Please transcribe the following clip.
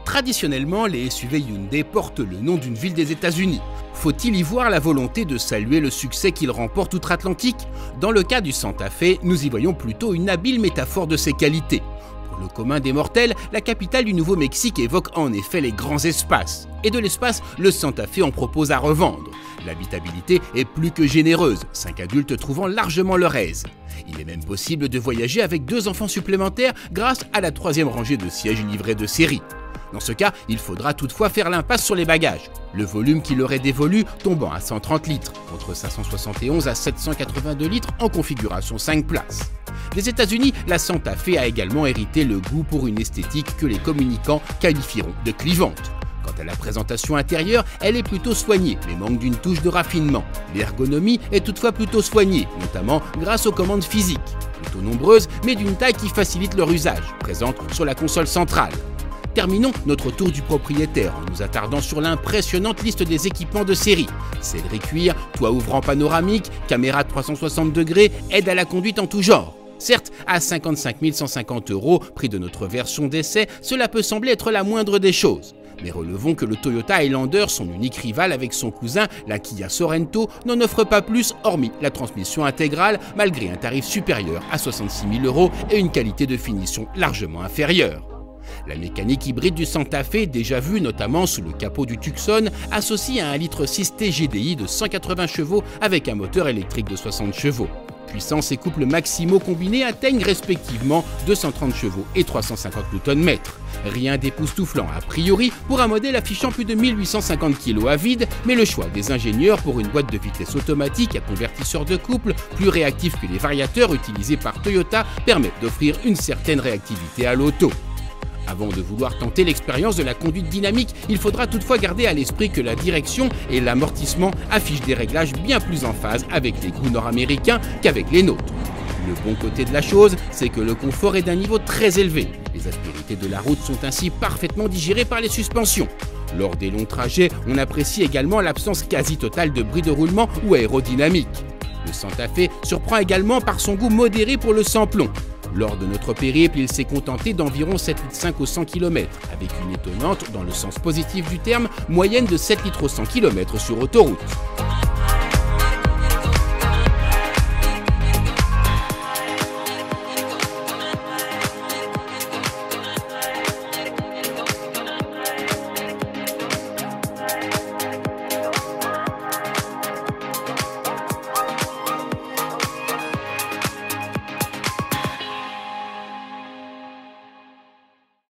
Traditionnellement, les SUV Hyundai portent le nom d'une ville des États-Unis. Faut-il y voir la volonté de saluer le succès qu'il remporte outre-Atlantique? Dans le cas du Santa Fe, nous y voyons plutôt une habile métaphore de ses qualités. Pour le commun des mortels, la capitale du Nouveau-Mexique évoque en effet les grands espaces. Et de l'espace, le Santa Fe en propose à revendre. L'habitabilité est plus que généreuse, 5 adultes trouvant largement leur aise. Il est même possible de voyager avec 2 enfants supplémentaires grâce à la 3e rangée de sièges livrés de série. Dans ce cas, il faudra toutefois faire l'impasse sur les bagages, le volume qui leur est dévolu tombant à 130 litres, contre 571 à 782 litres en configuration 5 places. Des États-Unis, la Santa Fe a également hérité le goût pour une esthétique que les communicants qualifieront de clivante. Quant à la présentation intérieure, elle est plutôt soignée, mais manque d'une touche de raffinement. L'ergonomie est toutefois plutôt soignée, notamment grâce aux commandes physiques, plutôt nombreuses, mais d'une taille qui facilite leur usage, présente sur la console centrale. Terminons notre tour du propriétaire en nous attardant sur l'impressionnante liste des équipements de série. Sellerie cuir, toit ouvrant panoramique, caméra 360 degrés, aide à la conduite en tout genre. Certes, à 55 150 €, prix de notre version d'essai, cela peut sembler être la moindre des choses. Mais relevons que le Toyota Highlander, son unique rival avec son cousin, la Kia Sorento, n'en offre pas plus hormis la transmission intégrale, malgré un tarif supérieur à 66 000 € et une qualité de finition largement inférieure. La mécanique hybride du Santa Fe, déjà vue notamment sous le capot du Tucson, associe à un 1,6 litre TGDI de 180 chevaux avec un moteur électrique de 60 chevaux. Puissance et couple maximaux combinés atteignent respectivement 230 chevaux et 350 Nm. Rien d'époustouflant a priori pour un modèle affichant plus de 1850 kg à vide, mais le choix des ingénieurs pour une boîte de vitesse automatique à convertisseur de couple, plus réactif que les variateurs utilisés par Toyota, permet d'offrir une certaine réactivité à l'auto. Avant de vouloir tenter l'expérience de la conduite dynamique, il faudra toutefois garder à l'esprit que la direction et l'amortissement affichent des réglages bien plus en phase avec les goûts nord-américains qu'avec les nôtres. Le bon côté de la chose, c'est que le confort est d'un niveau très élevé. Les aspérités de la route sont ainsi parfaitement digérées par les suspensions. Lors des longs trajets, on apprécie également l'absence quasi totale de bruit de roulement ou aérodynamique. Le Santa Fe surprend également par son goût modéré pour le sans-plomb. Lors de notre périple, il s'est contenté d'environ 7,5 litres au 100 km, avec une étonnante, dans le sens positif du terme, moyenne de 7 litres au 100 km sur autoroute.